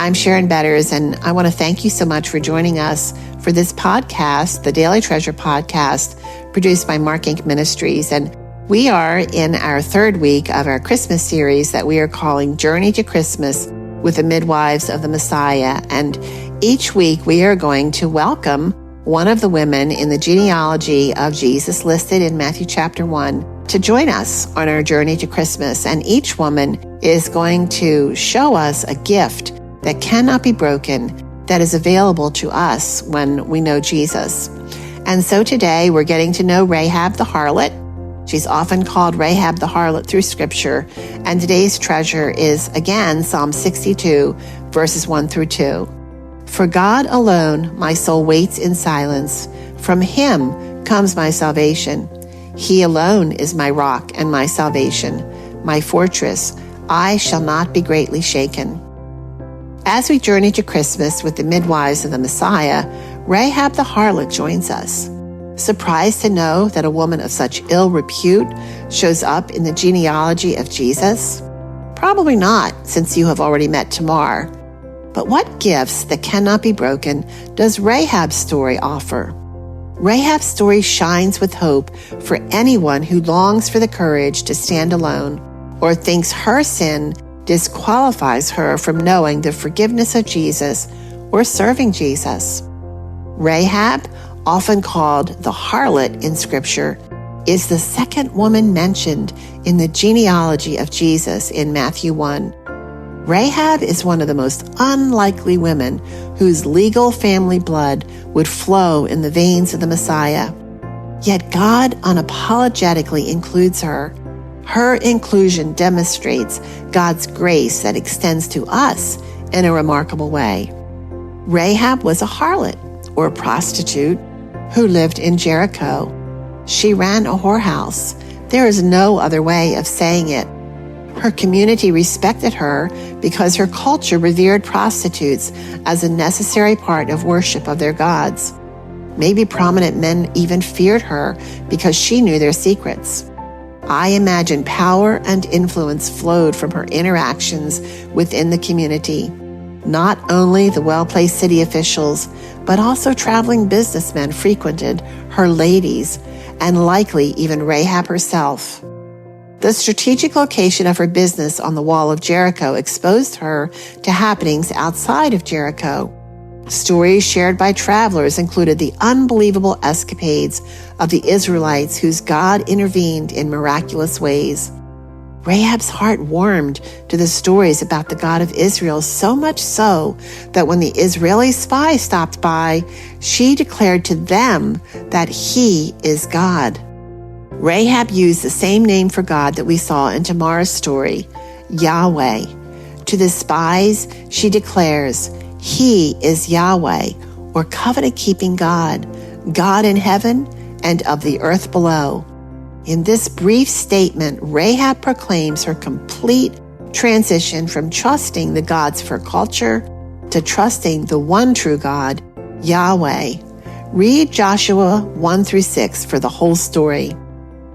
I'm Sharon Betters, and I want to thank you so much for joining us for this podcast, the Daily Treasure Podcast, produced by Mark Inc. Ministries. And we are in our third week of our Christmas series that we are calling Journey to Christmas with the Midwives of the Messiah. And each week we are going to welcome one of the women in the genealogy of Jesus listed in Matthew chapter 1 to join us on our journey to Christmas. And each woman is going to show us a gift that cannot be broken, that is available to us when we know Jesus. And so today we're getting to know Rahab the Harlot. She's often called Rahab the Harlot through Scripture. And today's treasure is, again, Psalm 62, verses 1 through 2. For God alone my soul waits in silence. From Him comes my salvation. He alone is my rock and my salvation, my fortress. I shall not be greatly shaken. As we journey to Christmas with the midwives of the Messiah, Rahab the harlot joins us. Surprised to know that a woman of such ill repute shows up in the genealogy of Jesus? Probably not, since you have already met Tamar. But what gifts that cannot be broken does Rahab's story offer? Rahab's story shines with hope for anyone who longs for the courage to stand alone or thinks her sin disqualifies her from knowing the forgiveness of Jesus or serving Jesus. Rahab, often called the harlot in Scripture, is the second woman mentioned in the genealogy of Jesus in Matthew 1. Rahab is one of the most unlikely women whose legal family blood would flow in the veins of the Messiah. Yet God unapologetically includes her. Her inclusion demonstrates God's grace that extends to us in a remarkable way. Rahab was a harlot, or a prostitute, who lived in Jericho. She ran a whorehouse. There is no other way of saying it. Her community respected her because her culture revered prostitutes as a necessary part of worship of their gods. Maybe prominent men even feared her because she knew their secrets. I imagine power and influence flowed from her interactions within the community. Not only the well-placed city officials, but also traveling businessmen frequented her ladies, and likely even Rahab herself. The strategic location of her business on the wall of Jericho exposed her to happenings outside of Jericho. Stories shared by travelers included the unbelievable escapades of the Israelites whose God intervened in miraculous ways. Rahab's heart warmed to the stories about the God of Israel, so much so that when the Israeli spies stopped by, she declared to them that He is God. Rahab used the same name for God that we saw in Tamar's story, Yahweh. To the spies, she declares, He is Yahweh, or covenant-keeping God, God in heaven and of the earth below. In this brief statement, Rahab proclaims her complete transition from trusting the gods of her culture to trusting the one true God, Yahweh. Read Joshua 1-6 for the whole story.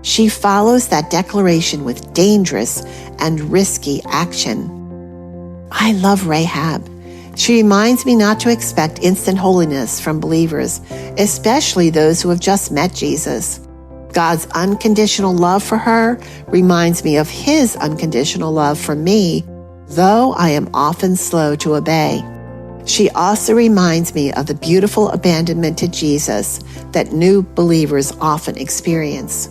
She follows that declaration with dangerous and risky action. I love Rahab. She reminds me not to expect instant holiness from believers, especially those who have just met Jesus. God's unconditional love for her reminds me of His unconditional love for me, though I am often slow to obey. She also reminds me of the beautiful abandonment to Jesus that new believers often experience.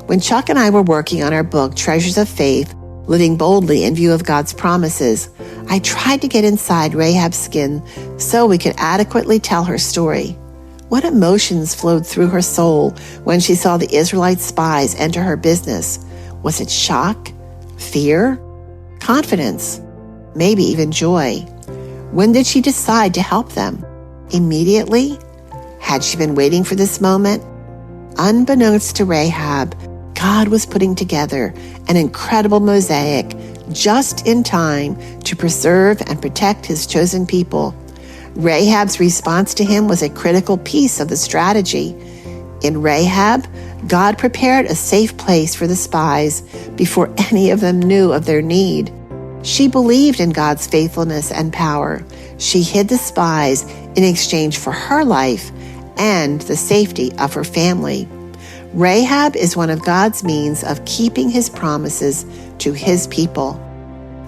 When Chuck and I were working on our book, Treasures of Faith, Living Boldly in View of God's Promises, I tried to get inside Rahab's skin so we could adequately tell her story. What emotions flowed through her soul when she saw the Israelite spies enter her business? Was it shock, fear, confidence, maybe even joy? When did she decide to help them? Immediately? Had she been waiting for this moment? Unbeknownst to Rahab, God was putting together an incredible mosaic just in time to preserve and protect His chosen people. Rahab's response to Him was a critical piece of the strategy. In Rahab, God prepared a safe place for the spies before any of them knew of their need. She believed in God's faithfulness and power. She hid the spies in exchange for her life and the safety of her family. Rahab is one of God's means of keeping his promises to his people.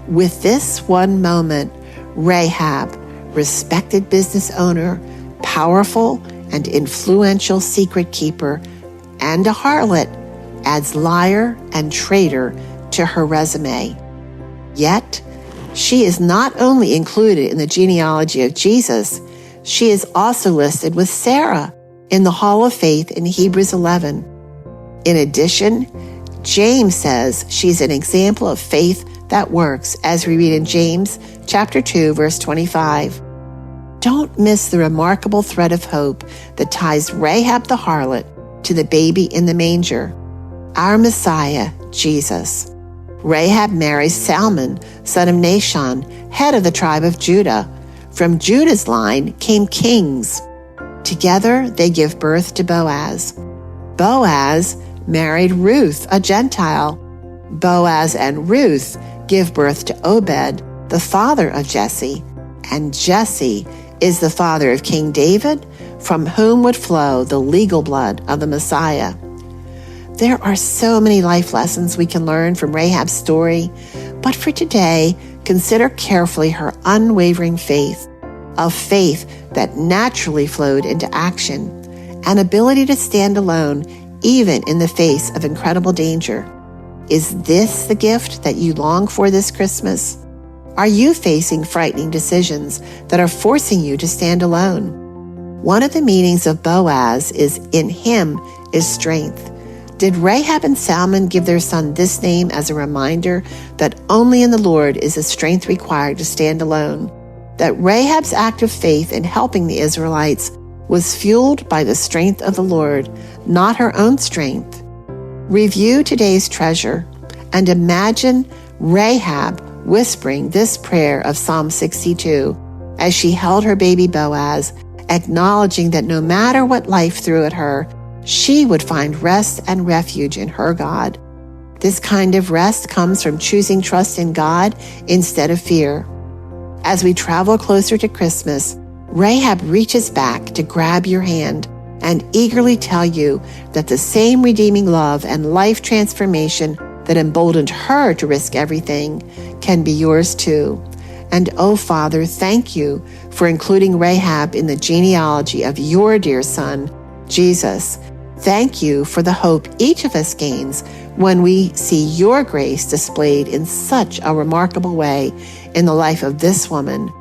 With this one moment, Rahab, respected business owner, powerful and influential secret keeper, and a harlot, adds liar and traitor to her resume. Yet, she is not only included in the genealogy of Jesus, she is also listed with Sarah in the Hall of Faith in Hebrews 11. In addition, James says she's an example of faith that works, as we read in James chapter 2, verse 25. Don't miss the remarkable thread of hope that ties Rahab the harlot to the baby in the manger, our Messiah, Jesus. Rahab marries Salmon, son of Nahshon, head of the tribe of Judah. From Judah's line came kings. Together they give birth to Boaz. Boaz married Ruth, a Gentile. Boaz and Ruth give birth to Obed, the father of Jesse. And Jesse is the father of King David, from whom would flow the legal blood of the Messiah. There are so many life lessons we can learn from Rahab's story, but for today, consider carefully her unwavering faith, a faith that naturally flowed into action, an ability to stand alone even in the face of incredible danger. Is this the gift that you long for this Christmas? Are you facing frightening decisions that are forcing you to stand alone? One of the meanings of Boaz is "in him is strength." Did Rahab and Salmon give their son this name as a reminder that only in the Lord is the strength required to stand alone? That Rahab's act of faith in helping the Israelites was fueled by the strength of the Lord, not her own strength. Review today's treasure and imagine Rahab whispering this prayer of Psalm 62 as she held her baby Boaz, acknowledging that no matter what life threw at her, she would find rest and refuge in her God. This kind of rest comes from choosing trust in God instead of fear. As we travel closer to Christmas, Rahab reaches back to grab your hand and eagerly tell you that the same redeeming love and life transformation that emboldened her to risk everything can be yours too. And oh Father, thank you for including Rahab in the genealogy of your dear son, Jesus. Thank you for the hope each of us gains when we see your grace displayed in such a remarkable way in the life of this woman.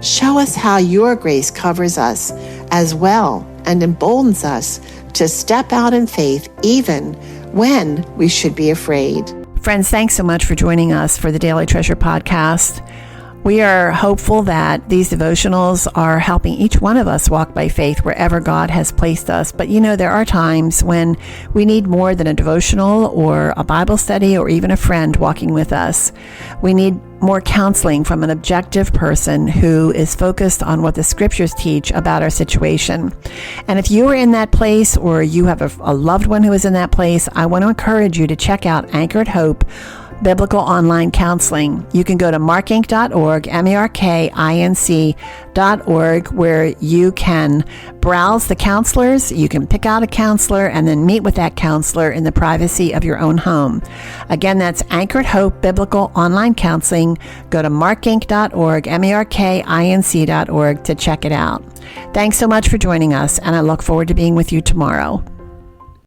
Show us how your grace covers us as well and emboldens us to step out in faith even when we should be afraid. Friends, thanks so much for joining us for the Daily Treasure podcast. We are hopeful that these devotionals are helping each one of us walk by faith wherever God has placed us. But there are times when we need more than a devotional or a Bible study or even a friend walking with us. We need more counseling from an objective person who is focused on what the scriptures teach about our situation. And if you are in that place or you have a loved one who is in that place, I want to encourage you to check out Anchored Hope Biblical Online Counseling. You can go to markinc.org, markinc.org, where you can browse the counselors. You can pick out a counselor and then meet with that counselor in the privacy of your own home. Again, that's Anchored Hope Biblical Online Counseling. Go to markinc.org, markinc.org to check it out. Thanks so much for joining us, and I look forward to being with you tomorrow.